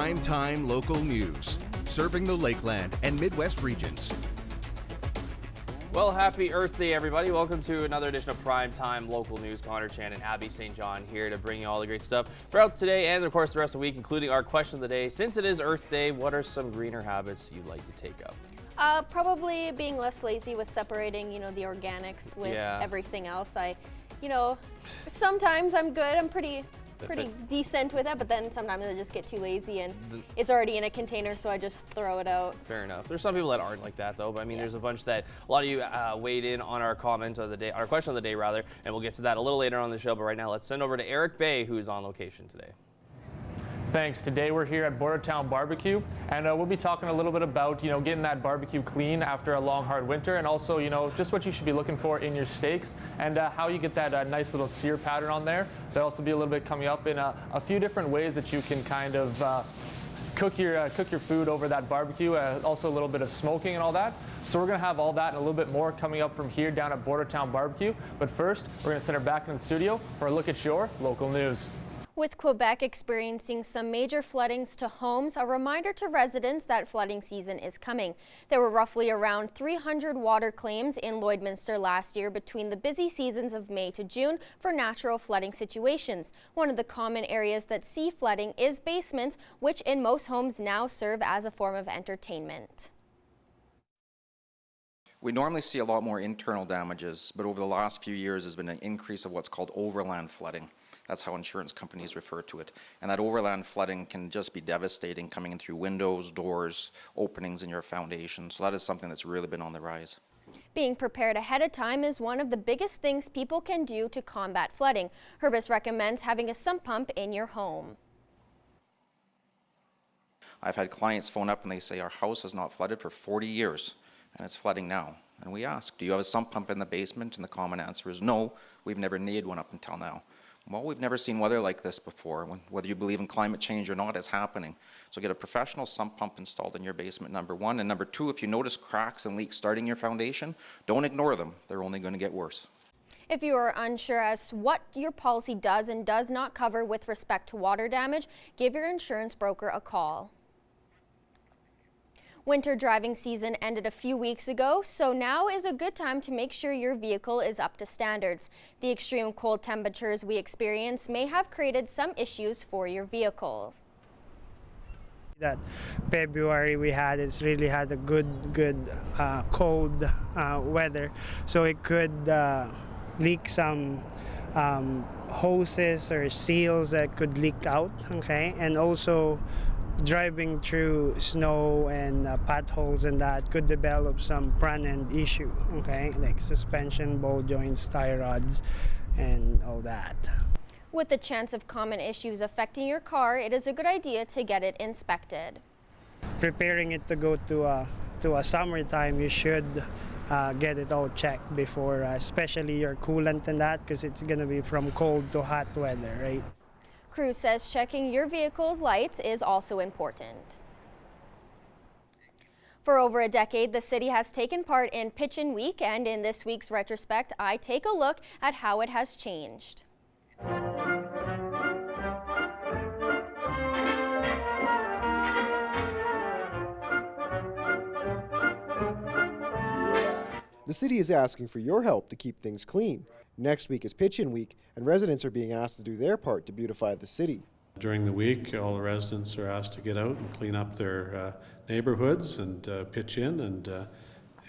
Prime-time local news, serving the Lakeland and Midwest regions. Well, happy Earth Day, everybody. Welcome to another edition of Primetime Local News. Connor Chan and Abby St. John here to bring you all the great stuff throughout today and, of course, the rest of the week, including our question of the day. Since it is Earth Day, what are some greener habits you'd like to take up? Probably being less lazy with separating, the organics with everything else. Sometimes I'm good. I'm pretty decent with it, but then sometimes I just get too lazy and it's already in a container, so I just throw it out. Fair enough. There's some people that aren't like that, though, but I mean, there's a bunch that a lot of you weighed in on our comment of the day, our question of the day, rather, and we'll get to that a little later on the show. But right now, let's send over to Eric Bay, who's on location today. Thanks. Today we're here at Bordertown Barbecue, and we'll be talking a little bit about, getting that barbecue clean after a long, hard winter, and also, just what you should be looking for in your steaks, and how you get that nice little sear pattern on there. There'll also be a little bit coming up in a few different ways that you can kind of cook your food over that barbecue. Also a little bit of smoking and all that. So we're going to have all that and a little bit more coming up from here down at Bordertown Barbecue. But first, we're going to send her back into the studio for a look at your local news. With Quebec experiencing some major floodings to homes, a reminder to residents that flooding season is coming. There were roughly around 300 water claims in Lloydminster last year between the busy seasons of May to June for natural flooding situations. One of the common areas that see flooding is basements, which in most homes now serve as a form of entertainment. We normally see a lot more internal damages, but over the last few years there's been an increase of what's called overland flooding. That's how insurance companies refer to it. And that overland flooding can just be devastating, coming in through windows, doors, openings in your foundation. So that is something that's really been on the rise. Being prepared ahead of time is one of the biggest things people can do to combat flooding. Herbis recommends having a sump pump in your home. I've had clients phone up and they say, our house has not flooded for 40 years and it's flooding now. And we ask, do you have a sump pump in the basement? And the common answer is no, we've never needed one up until now. Well, we've never seen weather like this before. Whether you believe in climate change or not, it's happening. So get a professional sump pump installed in your basement, number one. And number two, if you notice cracks and leaks starting your foundation, don't ignore them. They're only going to get worse. If you are unsure as to what your policy does and does not cover with respect to water damage, give your insurance broker a call. Winter driving season ended a few weeks ago, so now is a good time to make sure your vehicle is up to standards. The extreme cold temperatures we experience may have created some issues for your vehicles. That February we had, it's really had a good cold weather, so it could leak some hoses or seals that could leak out, okay, and also driving through snow and potholes and that could develop some front-end issue, okay, like suspension, ball joints, tie rods, and all that. With the chance of common issues affecting your car, it is a good idea to get it inspected. Preparing it to go to a summertime, you should get it all checked before, especially your coolant and that, because it's going to be from cold to hot weather, right? Crew says checking your vehicle's lights is also important. For over a decade, the city has taken part in Pitch-In Week, and in this week's retrospect, I take a look at how it has changed. The city is asking for your help to keep things clean. Next week is Pitch-In Week, and residents are being asked to do their part to beautify the city. During the week, all the residents are asked to get out and clean up their neighborhoods and pitch in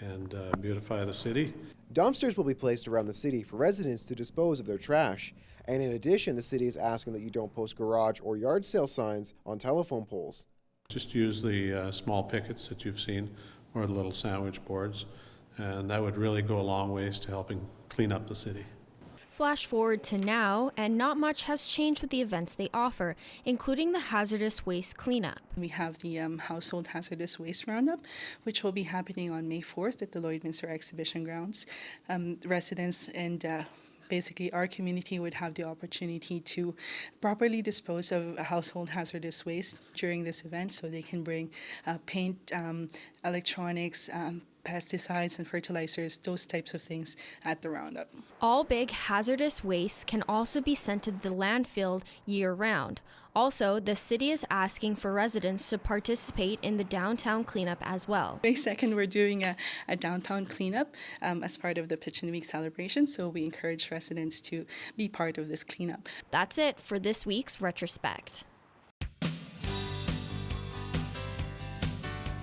and beautify the city. Dumpsters will be placed around the city for residents to dispose of their trash. And in addition, the city is asking that you don't post garage or yard sale signs on telephone poles. Just use the small pickets that you've seen or the little sandwich boards, and that would really go a long ways to helping clean up the city. Flash forward to now, and not much has changed with the events they offer, including the hazardous waste cleanup. We have the Household Hazardous Waste Roundup, which will be happening on May 4th at the Lloydminster Exhibition Grounds. Residents and basically our community would have the opportunity to properly dispose of household hazardous waste during this event, so they can bring paint, electronics, pesticides and fertilizers, those types of things at the roundup. All big hazardous waste can also be sent to the landfill year-round. Also, the city is asking for residents to participate in the downtown cleanup as well. May 2nd, we're doing a downtown cleanup as part of the Pigeon Week celebration, so we encourage residents to be part of this cleanup. That's it for this week's Retrospect.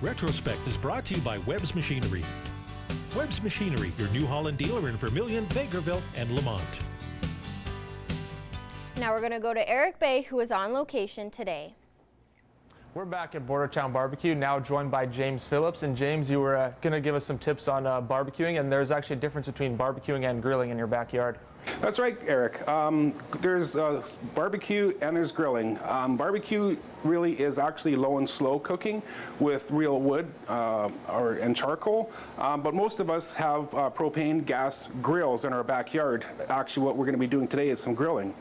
Retrospect is brought to you by Webb's Machinery. Webb's Machinery, your New Holland dealer in Vermilion, Bakerville, and Lamont. Now we're going to go to Eric Bay, who is on location today. We're back at Bordertown Barbecue, now joined by James Phillips. And James, you were going to give us some tips on barbecuing, and there's actually a difference between barbecuing and grilling in your backyard. That's right, Eric. There's barbecue and there's grilling. Barbecue really is actually low and slow cooking with real wood and charcoal, but most of us have propane gas grills in our backyard. Actually, what we're going to be doing today is some grilling.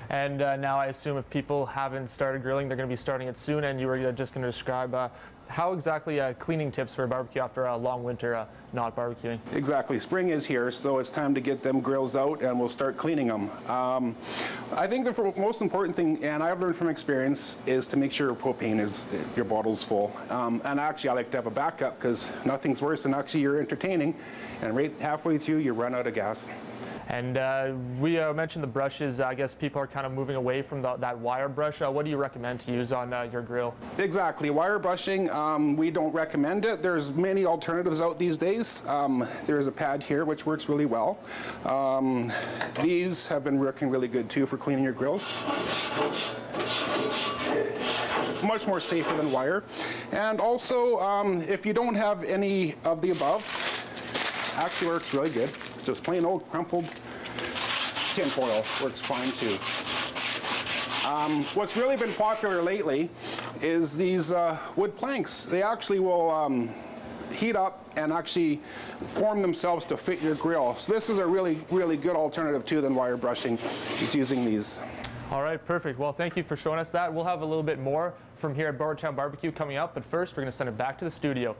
And now I assume if people haven't started grilling, they're going to be starting it soon. And you were just going to describe how exactly cleaning tips for a barbecue after a long winter not barbecuing. Exactly. Spring is here, so it's time to get them grills out and we'll start cleaning them. I think the most important thing, and I've learned from experience, is to make sure your bottle's full. And actually, I like to have a backup because nothing's worse than actually you're entertaining and right halfway through you run out of gas. And we mentioned the brushes. I guess people are kind of moving away from that wire brush. What do you recommend to use on your grill? Exactly. Wire brushing, we don't recommend it. There's many alternatives out these days. There's a pad here which works really well. These have been working really good too for cleaning your grills. Much more safer than wire. And also, if you don't have any of the above, actually works really good. Just plain old crumpled tin foil works fine too. What's really been popular lately is these wood planks. They actually will heat up and actually form themselves to fit your grill. So this is a really, really good alternative too than wire brushing, is using these. All right, perfect. Well, thank you for showing us that. We'll have a little bit more from here at Bordertown Barbecue coming up, but first we're going to send it back to the studio.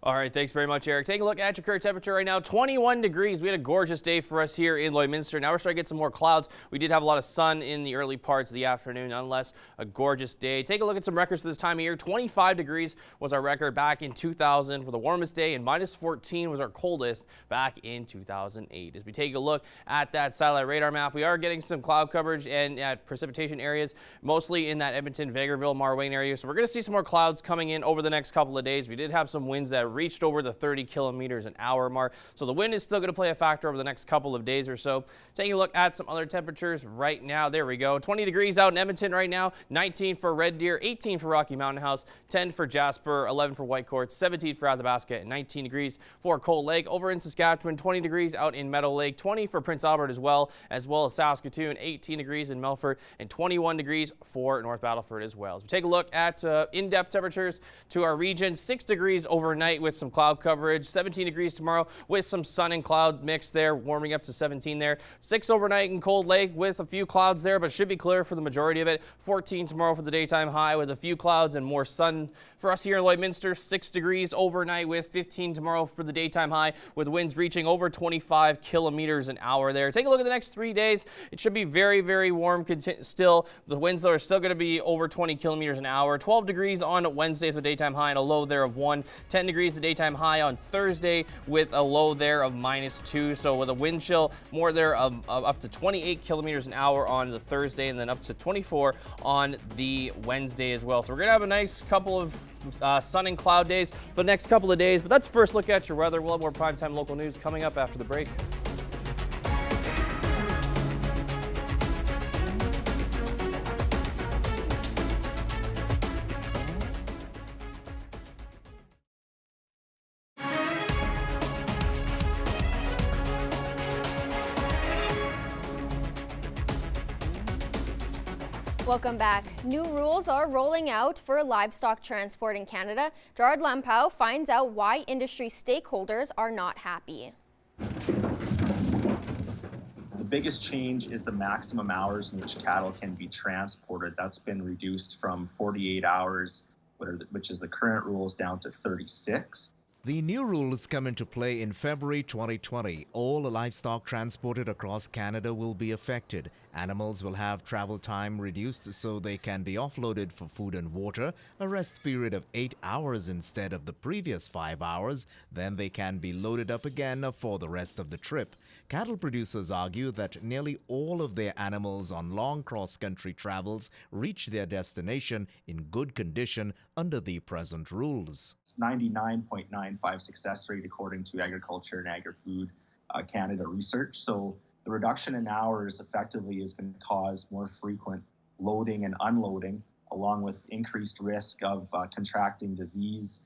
All right, thanks very much, Eric. Take a look at your current temperature right now, 21 degrees. We had a gorgeous day for us here in Lloydminster. Now we're starting to get some more clouds. We did have a lot of sun in the early parts of the afternoon, nonetheless, a gorgeous day. Take a look at some records for this time of year. 25 degrees was our record back in 2000 for the warmest day, and minus 14 was our coldest back in 2008. As we take a look at that satellite radar map, we are getting some cloud coverage and at precipitation areas, mostly in that Edmonton, Vegreville, Marwayne area. So we're going to see some more clouds coming in over the next couple of days. We did have some winds that reached over the 30 kilometers an hour mark. So the wind is still going to play a factor over the next couple of days or so. Taking a look at some other temperatures right now. There we go. 20 degrees out in Edmonton right now, 19 for Red Deer, 18 for Rocky Mountain House, 10 for Jasper, 11 for Whitecourt, 17 for Athabasca, and 19 degrees for Cold Lake. Over in Saskatchewan, 20 degrees out in Meadow Lake, 20 for Prince Albert as well as Saskatoon, 18 degrees in Melfort, and 21 degrees for North Battleford as well. As we take a look at in-depth temperatures to our region, 6 degrees overnight with some cloud coverage, 17 degrees tomorrow with some sun and cloud mix there, warming up to 17 there. 6 overnight in Cold Lake with a few clouds there, but should be clear for the majority of it. 14 tomorrow for the daytime high with a few clouds and more sun for us here in Lloydminster. 6 degrees overnight with 15 tomorrow for the daytime high with winds reaching over 25 kilometers an hour there. Take a look at the next 3 days. It should be very, very warm still. The winds are still going to be over 20 kilometers an hour. 12 degrees on Wednesday for the daytime high and a low there of 1. 10 degrees the daytime high on Thursday with a low there of -2. So with a wind chill more there of up to 28 kilometers an hour on the Thursday and then up to 24 on the Wednesday as well. So we're going to have a nice couple of sun and cloud days for the next couple of days. But let's first look at your weather. We'll have more primetime local news coming up after the break. Welcome back. New rules are rolling out for livestock transport in Canada. Gerard Lampow finds out why industry stakeholders are not happy. The biggest change is the maximum hours in which cattle can be transported. That's been reduced from 48 hours, which is the current rules, down to 36. The new rules come into play in February 2020. All livestock transported across Canada will be affected. Animals will have travel time reduced so they can be offloaded for food and water, a rest period of 8 hours instead of the previous 5 hours. Then they can be loaded up again for the rest of the trip. Cattle producers argue that nearly all of their animals on long cross-country travels reach their destination in good condition under the present rules. It's 99.95 success rate according to Agriculture and Agri-Food Canada research. So the reduction in hours effectively is going to cause more frequent loading and unloading, along with increased risk of contracting disease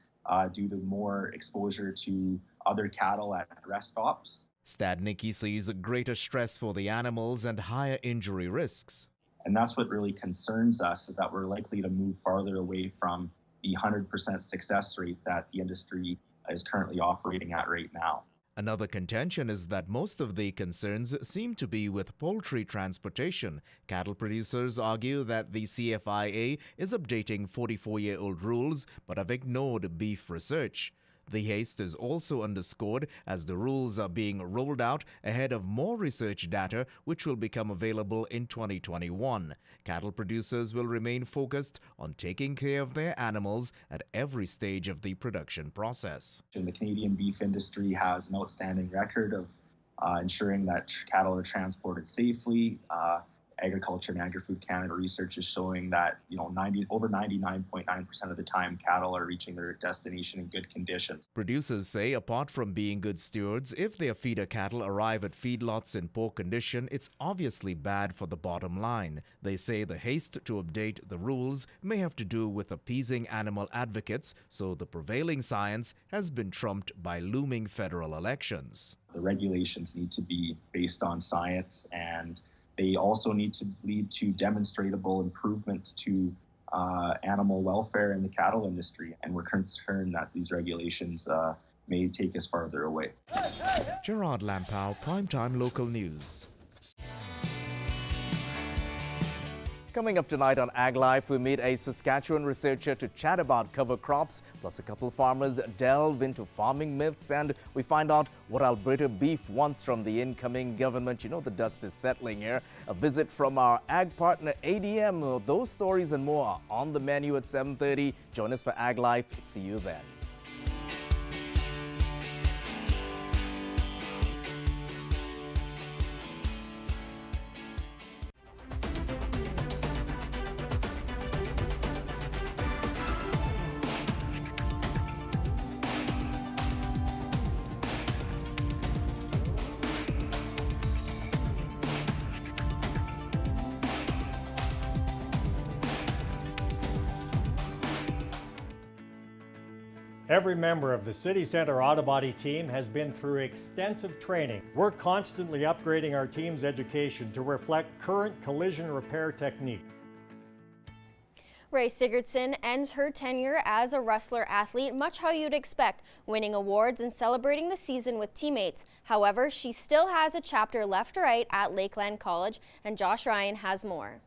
due to more exposure to other cattle at rest stops. Stadnicki sees greater stress for the animals and higher injury risks. And that's what really concerns us, is that we're likely to move farther away from the 100% success rate that the industry is currently operating at right now. Another contention is that most of the concerns seem to be with poultry transportation. Cattle producers argue that the CFIA is updating 44-year-old rules but have ignored beef research. The haste is also underscored as the rules are being rolled out ahead of more research data which will become available in 2021. Cattle producers will remain focused on taking care of their animals at every stage of the production process. The Canadian beef industry has an outstanding record of ensuring that cattle are transported safely. Agriculture and Agri-Food Canada research is showing that over 99.9% of the time cattle are reaching their destination in good conditions. Producers say apart from being good stewards, if their feeder cattle arrive at feedlots in poor condition, it's obviously bad for the bottom line. They say the haste to update the rules may have to do with appeasing animal advocates, so the prevailing science has been trumped by looming federal elections. The regulations need to be based on science, and they also need to lead to demonstrable improvements to animal welfare in the cattle industry. And we're concerned that these regulations may take us farther away. Gerard Lampow, Primetime Local News. Coming up tonight on Ag Life, we meet a Saskatchewan researcher to chat about cover crops, plus a couple farmers delve into farming myths, and we find out what Alberta beef wants from the incoming government. You know the dust is settling here. A visit from our ag partner ADM. Those stories and more are on the menu at 7:30. Join us for Ag Life. See you then. Every member of the City Centre Auto Body team has been through extensive training. We're constantly upgrading our team's education to reflect current collision repair technique. Ray Sigurdsson ends her tenure as a wrestler athlete much how you'd expect, winning awards and celebrating the season with teammates. However, she still has a chapter left to write at Lakeland College, and Josh Ryan has more.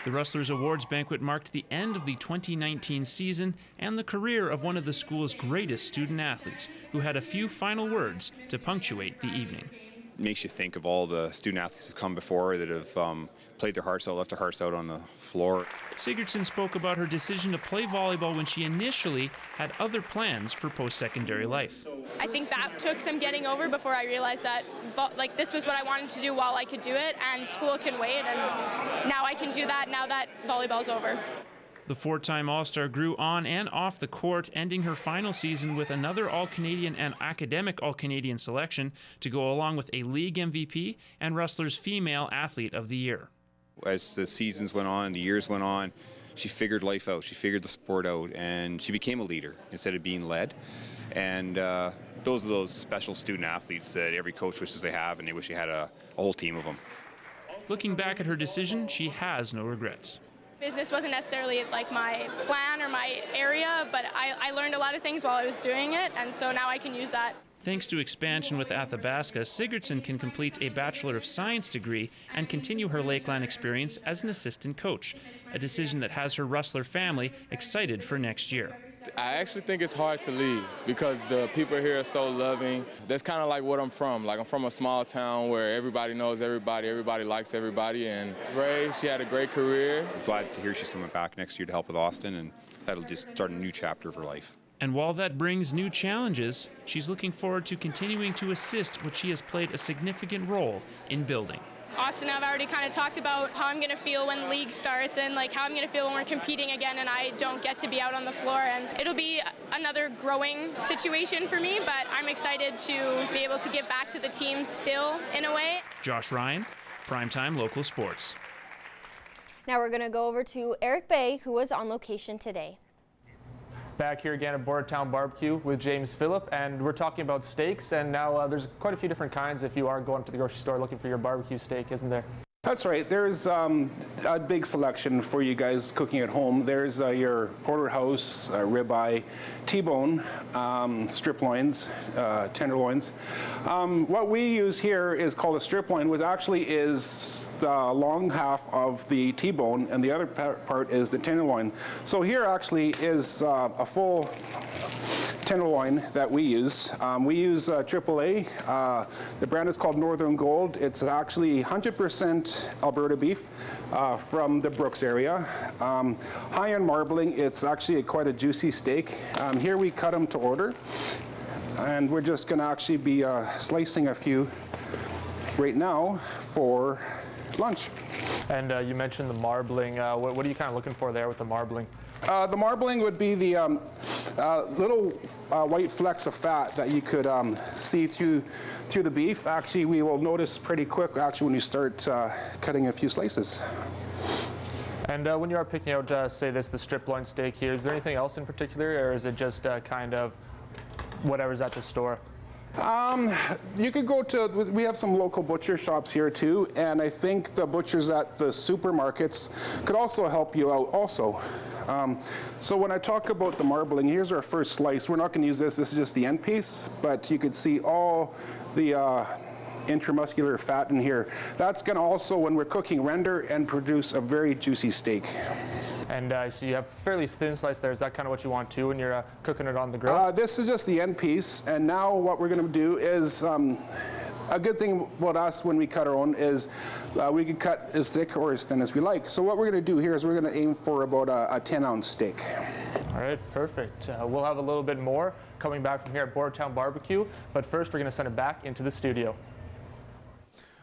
The Rustlers Awards banquet marked the end of the 2019 season and the career of one of the school's greatest student athletes, who had a few final words to punctuate the evening. It makes you think of all the student athletes who've come before that have played their hearts out, left their hearts out on the floor. Sigurdsson spoke about her decision to play volleyball when she initially had other plans for post-secondary life. I think that took some getting over before I realized that this was what I wanted to do while I could do it, and school can wait, and now I can do that now that volleyball's over. The four-time All-Star grew on and off the court, ending her final season with another All-Canadian and academic All-Canadian selection to go along with a league MVP and Rustlers Female Athlete of the Year. As the seasons went on, the years went on, she figured life out, she figured the sport out, and she became a leader instead of being led. And those are those special student athletes that every coach wishes they have, and they wish they had a whole team of them. Looking back at her decision, she has no regrets. Business wasn't necessarily like my plan or my area, but I learned a lot of things while I was doing it, and so now I can use that. Thanks to expansion with Athabasca, Sigurdsson can complete a Bachelor of Science degree and continue her Lakeland experience as an assistant coach, a decision that has her Rustler family excited for next year. I actually think it's hard to leave because the people here are so loving. That's kind of like what I'm from. Like, I'm from a small town where everybody knows everybody, everybody likes everybody, and Ray, she had a great career. I'm glad to hear she's coming back next year to help with Austin, and that'll just start a new chapter of her life. And while that brings new challenges, she's looking forward to continuing to assist what she has played a significant role in building. Austin, I've already kind of talked about how I'm going to feel when the league starts and like how I'm going to feel when we're competing again and I don't get to be out on the floor. And it'll be another growing situation for me, but I'm excited to be able to give back to the team still in a way. Josh Ryan, Primetime Local Sports. Now we're going to go over to Eric Bay, who was on location today. Back here again at Bordertown Barbecue with James Phillip, and we're talking about steaks, and now there's quite a few different kinds if you are going to the grocery store looking for your barbecue steak, isn't there? That's right. There's a big selection for you guys cooking at home. There's your porterhouse, ribeye, T-bone, strip loins, tenderloins. What we use here is called a strip loin, which actually is the long half of the T-bone, and the other part is the tenderloin. So here actually is a full tenderloin that we use. We use AAA. The brand is called Northern Gold. It's actually 100% Alberta beef from the Brooks area. High in marbling. It's actually quite a juicy steak. Here we cut them to order, and we're just going to actually be slicing a few right now for lunch. And you mentioned the marbling. What are you kind of looking for there with the marbling? The marbling would be the little white flecks of fat that you could see through the beef. Actually, we will notice pretty quick actually when you start cutting a few slices. And when you are picking out, say the strip loin steak here, is there anything else in particular, or is it just kind of whatever's at the store? You could go to, we have some local butcher shops here too, and I think the butchers at the supermarkets could also help you out also. So when I talk about the marbling, here's our first slice. We're not going to use this is just the end piece, but you could see all the intramuscular fat in here. That's going to also, when we're cooking, render and produce a very juicy steak. And I see you have a fairly thin slice there. Is that kind of what you want too when you're cooking it on the grill? This is just the end piece, and now what we're going to do is a good thing about us when we cut our own is we can cut as thick or as thin as we like. So what we're going to do here is we're going to aim for about a 10-ounce steak. All right, perfect. We'll have a little bit more coming back from here at Bordertown Barbecue, but first we're going to send it back into the studio.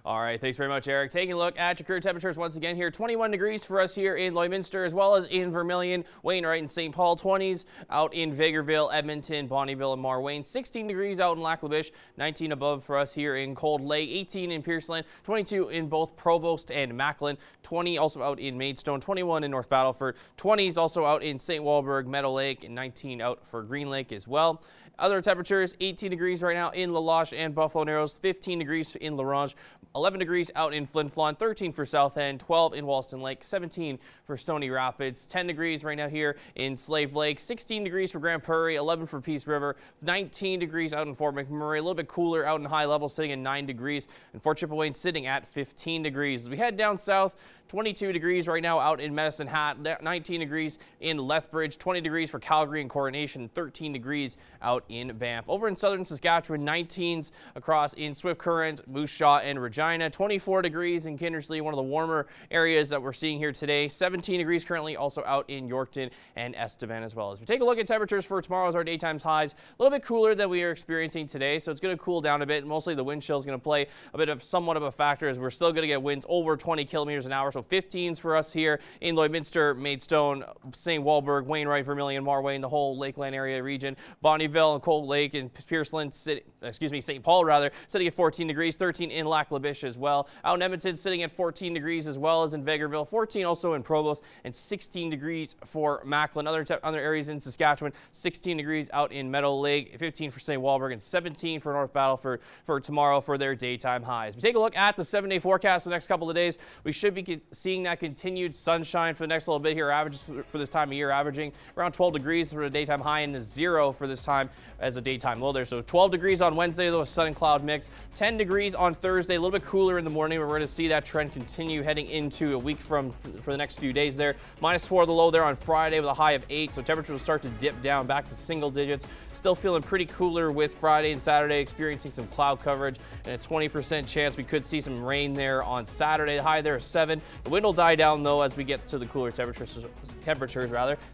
All right, thanks very much, Eric. Taking a look at your current temperatures once again here. 21 degrees for us here in Lloydminster, as well as in Vermilion, Wainwright, and St. Paul. 20s out in Vegreville, Edmonton, Bonnyville, and Marwayne. 16 degrees out in Lac La Biche. 19 above for us here in Cold Lake. 18 in Pierceland. 22 in both Provost and Macklin. 20 also out in Maidstone. 21 in North Battleford. 20s also out in St. Walburg, Meadow Lake, and 19 out for Green Lake as well. Other temperatures, 18 degrees right now in La Loche and Buffalo Narrows, 15 degrees in La Ronge, 11 degrees out in Flin Flon, 13 for South End, 12 in Walston Lake, 17 for Stony Rapids, 10 degrees right now here in Slave Lake, 16 degrees for Grand Prairie, 11 for Peace River, 19 degrees out in Fort McMurray, a little bit cooler out in High Level, sitting at 9 degrees, and Fort Chipewyan sitting at 15 degrees. As we head down south, 22 degrees right now out in Medicine Hat, 19 degrees in Lethbridge, 20 degrees for Calgary and Coronation, 13 degrees out in Banff. Over in southern Saskatchewan, 19s across in Swift Current, Moose Jaw, and Regina, 24 degrees in Kindersley, one of the warmer areas that we're seeing here today, 17 degrees currently also out in Yorkton and Estevan as well. As we take a look at temperatures for tomorrow as our daytime's highs, a little bit cooler than we are experiencing today, so it's going to cool down a bit. Mostly the wind chill is going to play a bit of somewhat of a factor as we're still going to get winds over 20 kilometers an hour, so 15s for us here in Lloydminster, Maidstone, St. Walburg, Wainwright, Vermilion, Marwayne, the whole Lakeland area region, Bonnyville and Cold Lake and Pierceland, St. Paul rather, sitting at 14 degrees, 13 in Lac La Biche as well. Out in Edmonton sitting at 14 degrees as well as in Vegreville, 14 also in Provost, and 16 degrees for Macklin. Other areas in Saskatchewan, 16 degrees out in Meadow Lake, 15 for St. Walburg, and 17 for North Battleford for tomorrow for their daytime highs. We take a look at the 7-day forecast for the next couple of days. We should be seeing that continued sunshine for the next little bit here, averages for this time of year, averaging around 12 degrees for a daytime high and 0 for this time as a daytime low there. So 12 degrees on Wednesday, though, a sun and cloud mix. 10 degrees on Thursday, a little bit cooler in the morning, but we're going to see that trend continue heading into a week for the next few days there. -4 the low there on Friday with a high of 8, so temperatures will start to dip down back to single digits. Still feeling pretty cooler with Friday and Saturday, experiencing some cloud coverage and a 20% chance we could see some rain there on Saturday. The high there is 7. The wind will die down though as we get to the cooler temperatures.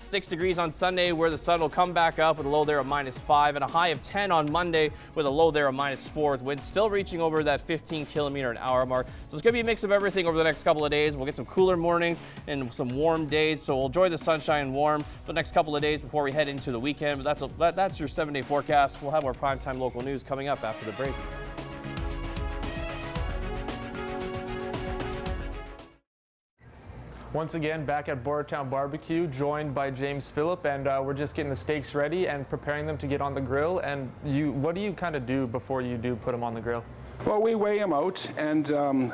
6 degrees on Sunday where the sun will come back up with a low there of -5 and a high of 10 on Monday with a low there of -4. The wind still reaching over that 15 km/h mark. So it's going to be a mix of everything over the next couple of days. We'll get some cooler mornings and some warm days. So we'll enjoy the sunshine and warm for the next couple of days before we head into the weekend. But that's your 7-day forecast. We'll have our primetime local news coming up after the break. Once again, back at Bordertown Barbecue, joined by James Phillip, and we're just getting the steaks ready and preparing them to get on the grill. And what do you kind of do before you do put them on the grill? Well, we weigh them out, and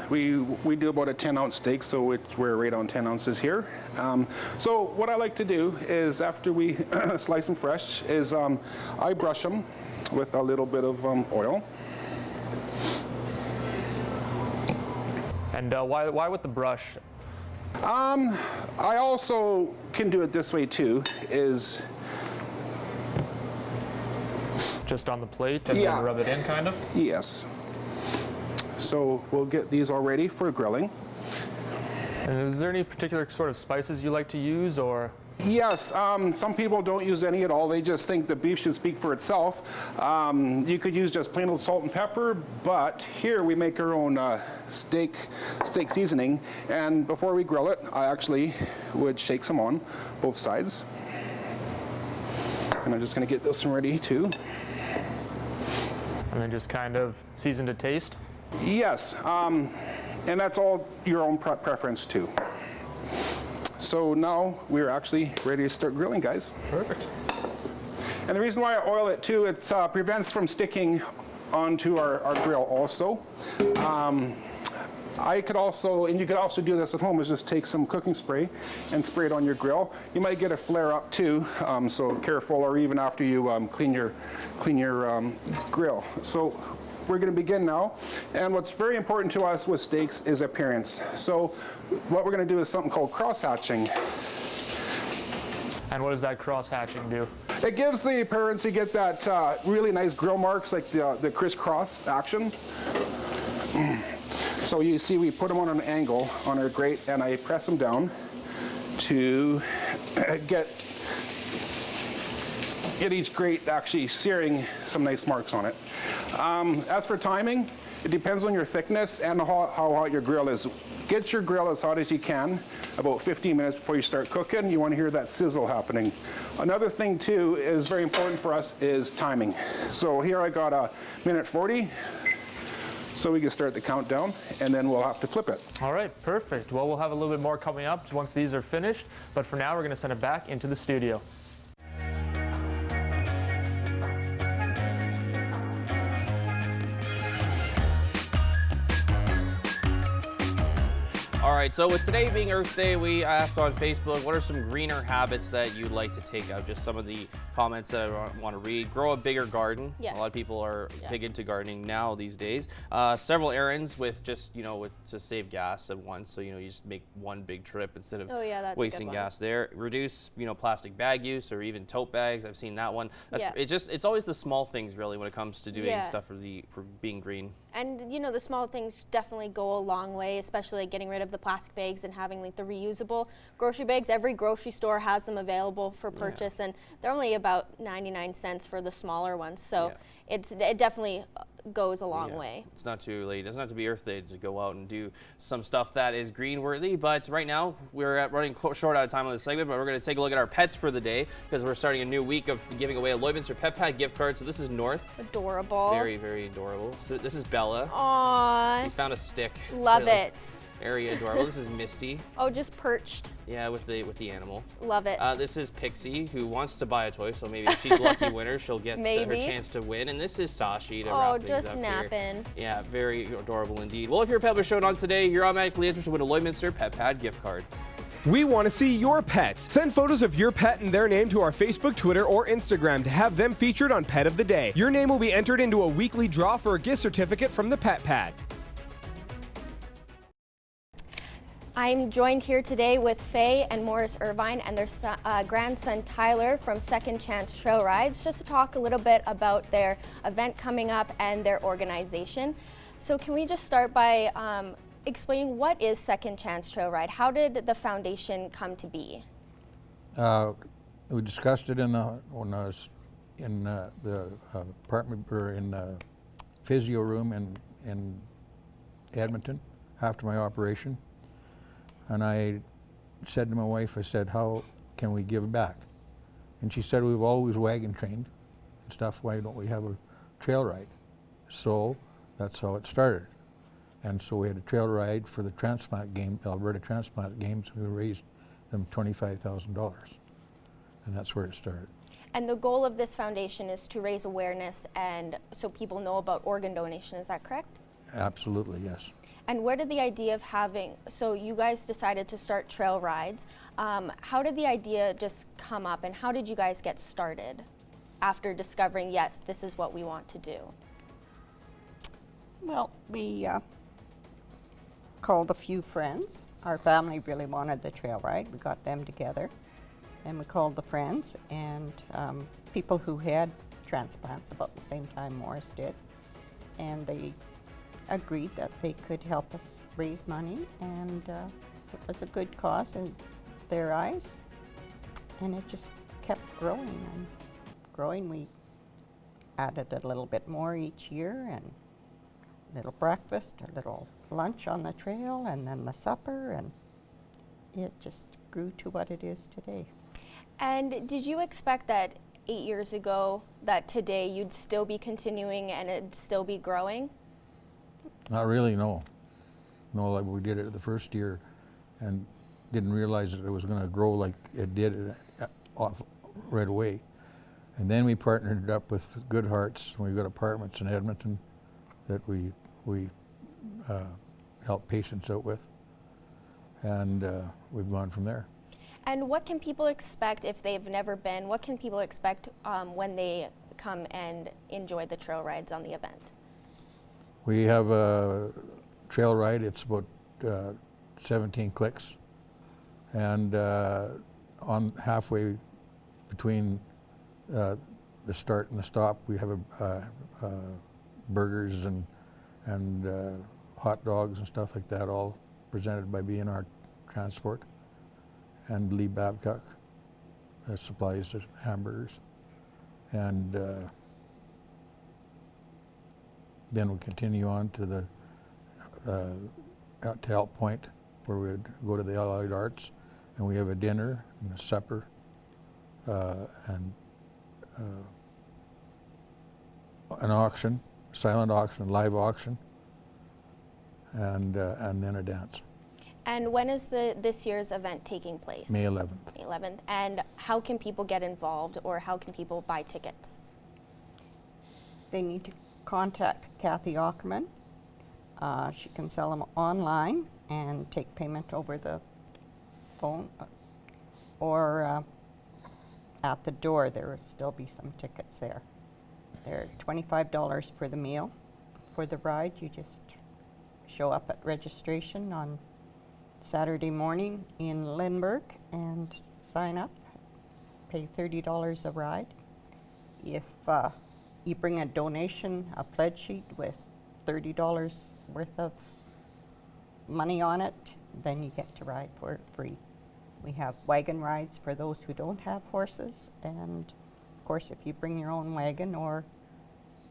we do about a 10-ounce steak, so we're right on 10 ounces here. So what I like to do is after we slice them fresh is I brush them with a little bit of oil. And why with the brush? I also can do it this way too, is just on the plate and then rub it in, kind of? Yes. So we'll get these all ready for grilling. And is there any particular sort of spices you like to use, or? Yes, some people don't use any at all. They just think the beef should speak for itself. You could use just plain old salt and pepper, but here we make our own steak seasoning. And before we grill it, I actually would shake some on both sides. And I'm just going to get this one ready too. And then just kind of season to taste? Yes, and that's all your own preference too. So now we're actually ready to start grilling, guys. Perfect. And the reason why I oil it too, it prevents from sticking onto our grill also. I could also, and you could also do this at home, is just take some cooking spray and spray it on your grill. You might get a flare up too, so careful, or even after you clean your grill. So we're going to begin now, and what's very important to us with steaks is appearance. So what we're going to do is something called cross-hatching. And what does that cross-hatching do? It gives the appearance, you get that really nice grill marks, like the crisscross action. So you see we put them on an angle on our grate, and I press them down to get each grate actually searing some nice marks on it. As for timing, it depends on your thickness and how hot your grill is. Get your grill as hot as you can, about 15 minutes before you start cooking. You want to hear that sizzle happening. Another thing too is very important for us is timing. So here I got a 1:40. So we can start the countdown, and then we'll have to flip it. All right, perfect. Well, we'll have a little bit more coming up once these are finished, but for now, we're going to send it back into the studio. All right, so with today being Earth Day, we asked on Facebook, what are some greener habits that you'd like to take out? Just some of the comments that I want to read. Grow a bigger garden. Yes. A lot of people are big into gardening now these days. Several errands with just, to save gas at once. So, you just make one big trip instead of wasting gas there. Reduce, plastic bag use or even tote bags. I've seen that one. It's always the small things really when it comes to doing stuff for being green. And, the small things definitely go a long way, especially like getting rid of the plastic bags and having like the reusable grocery bags. Every grocery store has them available for purchase, and they're only about 99 cents for the smaller ones. So it definitely goes a long way. It's not too late. It doesn't have to be Earth Day to go out and do some stuff that is green worthy. But right now we're running short out of time on this segment, but we're going to take a look at our pets for the day because we're starting a new week of giving away a Lloydminster Pet Pad gift card. So this is North. Adorable. Very, very adorable. So this is Bella. Aww. He's found a stick. Love it. Very adorable. This is Misty. Oh, just perched. Yeah, with the animal. Love it. This is Pixie, who wants to buy a toy, so maybe if she's lucky winner, she'll get her chance to win. And this is Sashi to wrap things just up napping. Here. Yeah, very adorable indeed. Well, if your pet was shown on today, you're automatically entered to win a Lloydminster Pet Pad gift card. We want to see your pets. Send photos of your pet and their name to our Facebook, Twitter, or Instagram to have them featured on Pet of the Day. Your name will be entered into a weekly draw for a gift certificate from the Pet Pad. I'm joined here today with Faye and Morris Irvine and their grandson Tyler from Second Chance Trail Rides, just to talk a little bit about their event coming up and their organization. So can we just start by explaining what is Second Chance Trail Ride? How did the foundation come to be? We discussed it when I was in the apartment or in the physio room in Edmonton after my operation. And I said to my wife, I said, how can we give back? And she said, we've always wagon trained and stuff, why don't we have a trail ride? So that's how it started. And so we had a trail ride for the transplant game, Alberta Transplant Games, and we raised them $25,000. And that's where it started. And the goal of this foundation is to raise awareness and so people know about organ donation, is that correct? Absolutely, yes. And where did the idea of so you guys decided to start trail rides. How did the idea just come up and how did you guys get started after discovering, yes, this is what we want to do? Well, we called a few friends. Our family really wanted the trail ride. We got them together and we called the friends and people who had transplants about the same time Morris did. And they agreed that they could help us raise money, and it was a good cause in their eyes, and it just kept growing and growing. We added a little bit more each year, and a little breakfast, a little lunch on the trail, and then the supper, and it just grew to what it is today. And did you expect that 8 years ago that today you'd still be continuing and it'd still be growing? Not really, no. No, like we did it the first year and didn't realize that it was going to grow like it did off right away. And then we partnered up with Good Hearts, and we got apartments in Edmonton that we help patients out with. And we've gone from there. And what can people expect if they've never been? What can people expect when they come and enjoy the trail rides on the event? We have a trail ride. It's about 17 clicks, and on halfway between the start and the stop, we have burgers and hot dogs and stuff like that, all presented by B&R Transport and Lee Babcock supplies the hamburgers, and then we continue on to the to Elk Point, where we would go to the Allied Arts, and we have a dinner and a supper and an auction, silent auction, live auction, and then a dance. And when is this year's event taking place? May 11th. May 11th. And how can people get involved, or how can people buy tickets? They need to contact Kathy Ackerman. She can sell them online and take payment over the phone, or at the door. There will still be some tickets there. They're $25 for the meal. For the ride, you just show up at registration on Saturday morning in Lindbergh and sign up, pay $30 a ride. If you bring a donation, a pledge sheet with $30 worth of money on it, then you get to ride for it free. We have wagon rides for those who don't have horses, and of course if you bring your own wagon or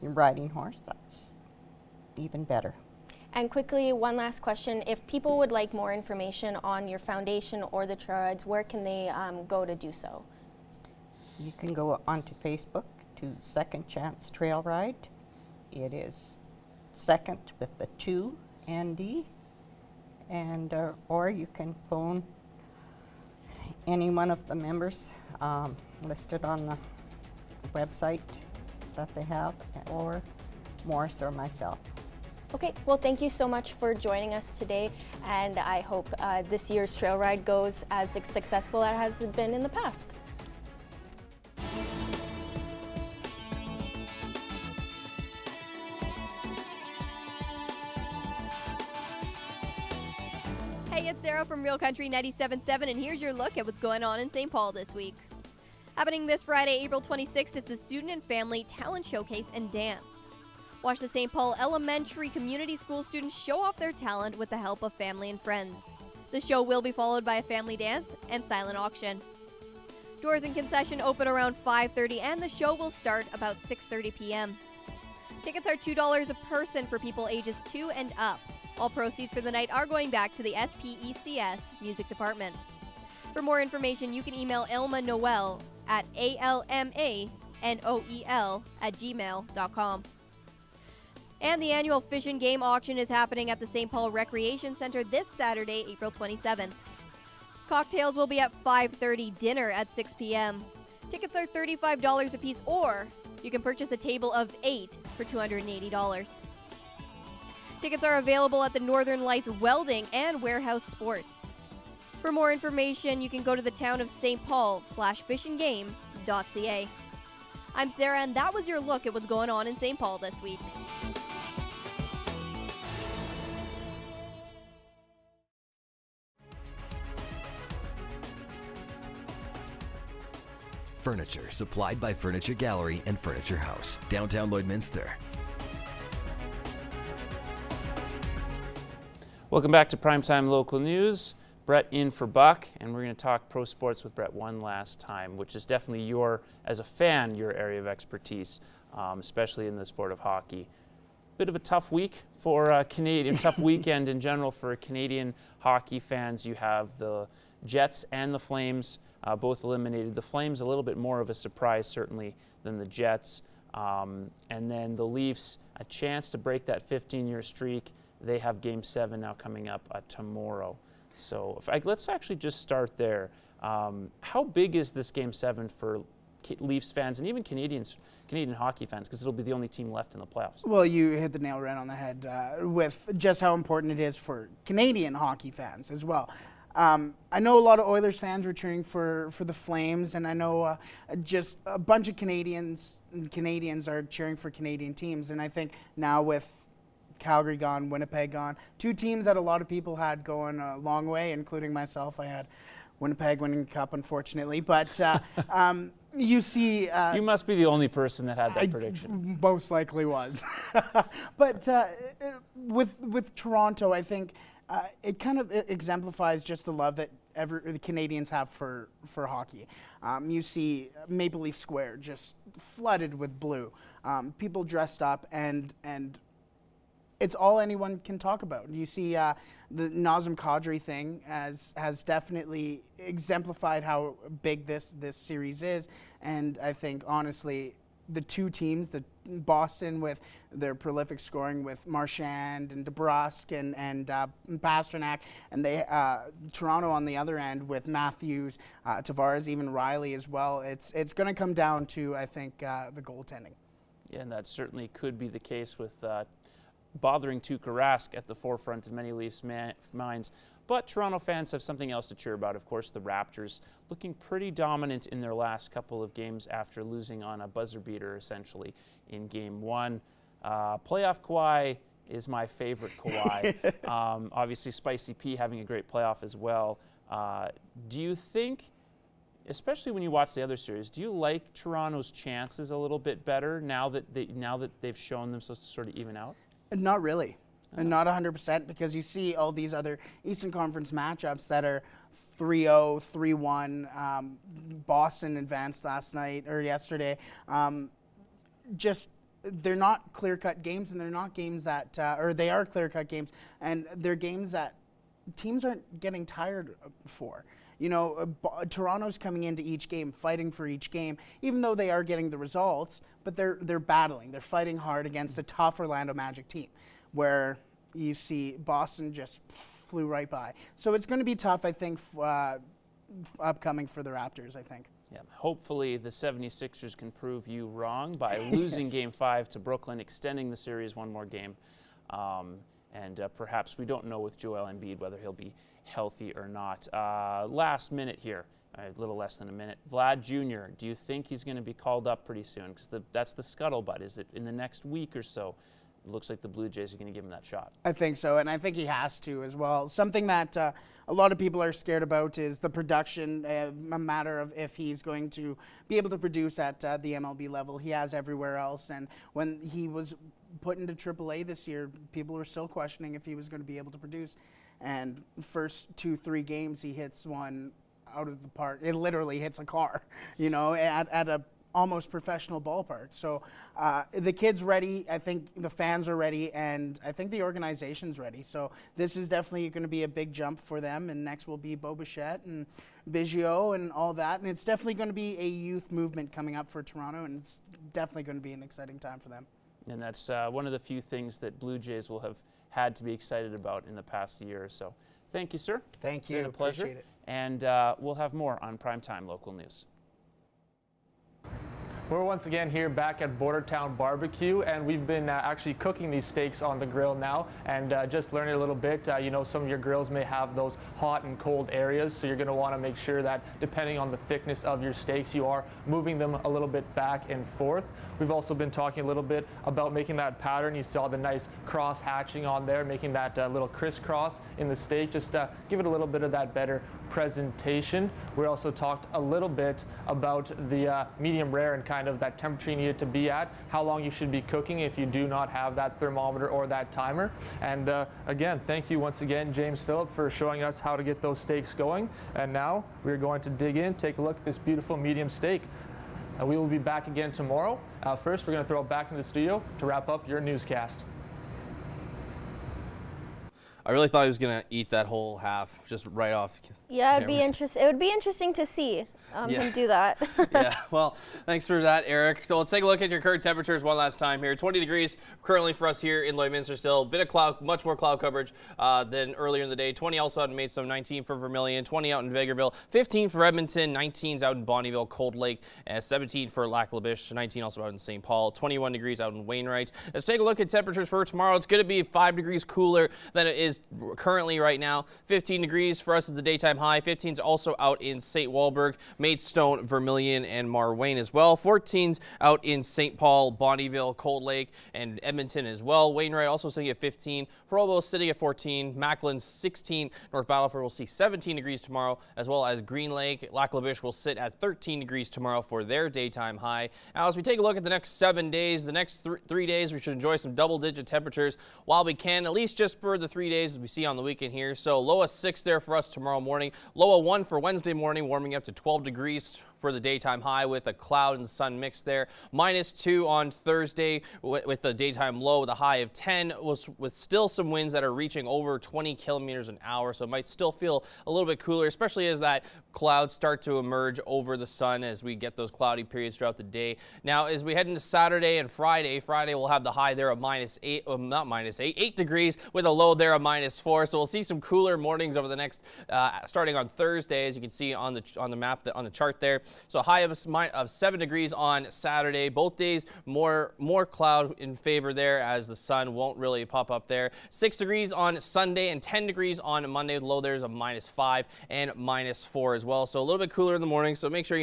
your riding horse, that's even better. And quickly, one last question. If people would like more information on your foundation or the trail rides, where can they go to do so? You can go onto Facebook to Second Chance Trail Ride. It is second with the 2 ND, and or you can phone any one of the members listed on the website that they have, or Morris or myself. Okay, well, thank you so much for joining us today, and I hope this year's trail ride goes as successful as it has been in the past. Hey, it's Sarah from Real Country 97.7, and here's your look at what's going on in St. Paul this week. Happening this Friday, April 26th, it's the Student and Family Talent Showcase and Dance. Watch the St. Paul Elementary Community School students show off their talent with the help of family and friends. The show will be followed by a family dance and silent auction. Doors and concession open around 5:30, and the show will start about 6:30 p.m. Tickets are $2 a person for people ages 2 and up. All proceeds for the night are going back to the SPECS Music Department. For more information, you can email Elma Noel at almanoel@gmail.com. And the annual Fish and Game auction is happening at the St. Paul Recreation Center this Saturday, April 27th. Cocktails will be at 5:30, dinner at 6 p.m. Tickets are $35 a piece, or you can purchase a table of 8 for $280. Tickets are available at the Northern Lights Welding and Warehouse Sports. For more information, you can go to the town of St. Paul/fishandgame.ca. I'm Sarah, and that was your look at what's going on in St. Paul this week. Furniture supplied by Furniture Gallery and Furniture House, downtown Lloydminster. Welcome back to Primetime Local News. Brett in for Buck, and we're going to talk pro sports with Brett one last time, which is definitely as a fan, your area of expertise, especially in the sport of hockey. Bit of a tough week for tough weekend in general for Canadian hockey fans. You have the Jets and the Flames both eliminated. The Flames a little bit more of a surprise, certainly, than the Jets. And then the Leafs, a chance to break that 15-year streak. They have Game 7 now coming up tomorrow. So let's actually just start there. How big is this Game 7 for Leafs fans and even Canadian hockey fans, because it'll be the only team left in the playoffs? Well, you hit the nail right on the head with just how important it is for Canadian hockey fans as well. I know a lot of Oilers fans were cheering for the Flames, and I know just a bunch of Canadians are cheering for Canadian teams. And I think now with Calgary gone, Winnipeg gone, two teams that a lot of people had going a long way, including myself. I had Winnipeg winning the Cup, unfortunately. But you see... you must be the only person that had that prediction. Most likely was. But with Toronto, I think it kind of exemplifies just the love that the Canadians have for hockey. You see Maple Leaf Square just flooded with blue. People dressed up, and it's all anyone can talk about. You see the Nazem Kadri thing has definitely exemplified how big this series is. And I think, honestly, the two teams, the Boston with their prolific scoring with Marchand and DeBrusk and Pasternak, and Toronto on the other end with Matthews, Tavares, even Riley as well. It's going to come down to, I think, the goaltending. Yeah, and that certainly could be the case with bothering Tuukka Rask at the forefront of many Leafs minds. But Toronto fans have something else to cheer about. Of course, the Raptors looking pretty dominant in their last couple of games after losing on a buzzer beater, essentially, in Game 1. Playoff Kawhi is my favorite Kawhi. Obviously, Spicy P having a great playoff as well. Do you think, especially when you watch the other series, do you like Toronto's chances a little bit better now that they've shown themselves to sort of even out? Not really. And not 100%, because you see all these other Eastern Conference matchups that are 3-0, 3-1. Boston advanced yesterday. They're not clear-cut games, and they're not games that, or they are clear-cut games, and they're games that teams aren't getting tired for. You know, Toronto's coming into each game, fighting for each game, even though they are getting the results, but they're battling. They're fighting hard against a tough Orlando Magic team, where you see Boston just flew right by. So it's going to be tough, I think, upcoming for the Raptors, I think. Yeah, hopefully the 76ers can prove you wrong by losing Game 5 to Brooklyn, extending the series one more game. And perhaps we don't know with Joel Embiid whether he'll be healthy or not. Last minute here, a little less than a minute. Vlad Jr., do you think he's going to be called up pretty soon? Because that's the scuttlebutt. Is it in the next week or so? It looks like the Blue Jays are going to give him that shot. I think so, and I think he has to as well. Something that a lot of people are scared about is the production, a matter of if he's going to be able to produce at the MLB level. He has everywhere else, and when he was put into AAA this year, people were still questioning if he was going to be able to produce. And first 2-3 games, he hits one out of the park. It literally hits a car, at a almost professional ballpark. So the kid's ready. I think the fans are ready, and I think the organization's ready. So this is definitely going to be a big jump for them. And next will be Bo Bichette and Biggio and all that. And it's definitely going to be a youth movement coming up for Toronto, and it's definitely going to be an exciting time for them. And that's one of the few things that Blue Jays will have had to be excited about in the past year or so. Thank you, sir. Thank you. It's been a pleasure. Appreciate it. And we'll have more on Primetime Local News. We're once again here back at Bordertown Barbecue, and we've been actually cooking these steaks on the grill now, and just learning a little bit. Some of your grills may have those hot and cold areas, so you're going to want to make sure that depending on the thickness of your steaks, you are moving them a little bit back and forth. We've also been talking a little bit about making that pattern. You saw the nice cross hatching on there, making that little crisscross in the steak, just give it a little bit of that better presentation. We also talked a little bit about the medium rare and kind of that temperature you need it to be at, how long you should be cooking if you do not have that thermometer or that timer. And again, thank you once again, James Phillip, for showing us how to get those steaks going. And now we're going to dig in, take a look at this beautiful medium steak. We will be back again tomorrow. First, we're going to throw it back into the studio to wrap up your newscast. I really thought he was going to eat that whole half just right off. Yeah, it would be interesting to see him do that. Yeah, well, thanks for that, Eric. So let's take a look at your current temperatures one last time here. 20 degrees currently for us here in Lloydminster still. Bit of cloud, much more cloud coverage than earlier in the day. 20 also out in Maidstone, 19 for Vermilion, 20 out in Vegreville, 15 for Edmonton, 19's out in Bonnyville, Cold Lake, 17 for Lac La Biche, 19 also out in St. Paul, 21 degrees out in Wainwright. Let's take a look at temperatures for tomorrow. It's going to be 5 degrees cooler than it is currently right now. 15 degrees for us is the daytime high. 15's also out in St. Walburg, Maidstone, Vermilion, and Marwayne as well. 14's out in St. Paul, Bonnyville, Cold Lake, and Edmonton as well. Wainwright also sitting at 15. Provost sitting at 14. Macklin 16. North Battleford will see 17 degrees tomorrow, as well as Green Lake. Lac La Biche will sit at 13 degrees tomorrow for their daytime high. Now, as we take a look at the next 7 days, the next 3 days, we should enjoy some double-digit temperatures while we can, at least just for the 3 days as we see on the weekend here. So low of 6 there for us tomorrow morning. Low of 1 for Wednesday morning, warming up to 12 degrees for the daytime high with a cloud and sun mix there. -2 on Thursday with the daytime low with a high of 10, with still some winds that are reaching over 20 kilometers an hour. So it might still feel a little bit cooler, especially as that clouds start to emerge over the sun as we get those cloudy periods throughout the day. Now, as we head into Saturday and Friday we'll have the high there of -8 degrees with a low there of -4. So we'll see some cooler mornings over the next, starting on Thursday, as you can see on the map, on the chart there. So a high of 7 degrees on Saturday. Both days more cloud in favor there as the sun won't really pop up there. 6 degrees on Sunday and 10 degrees on Monday. Low there's a -5 and -4 as well. So a little bit cooler in the morning. So make sure,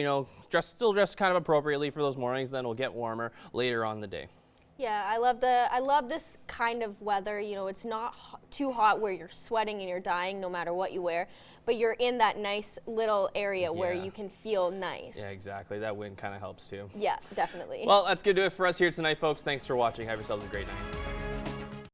still dress kind of appropriately for those mornings. Then it'll get warmer later on the day. Yeah, I love this kind of weather. It's not too hot where you're sweating and you're dying no matter what you wear, but you're in that nice little area where you can feel nice. Yeah, exactly. That wind kind of helps too. Yeah, definitely. Well, that's going to do it for us here tonight, folks. Thanks for watching. Have yourselves a great night.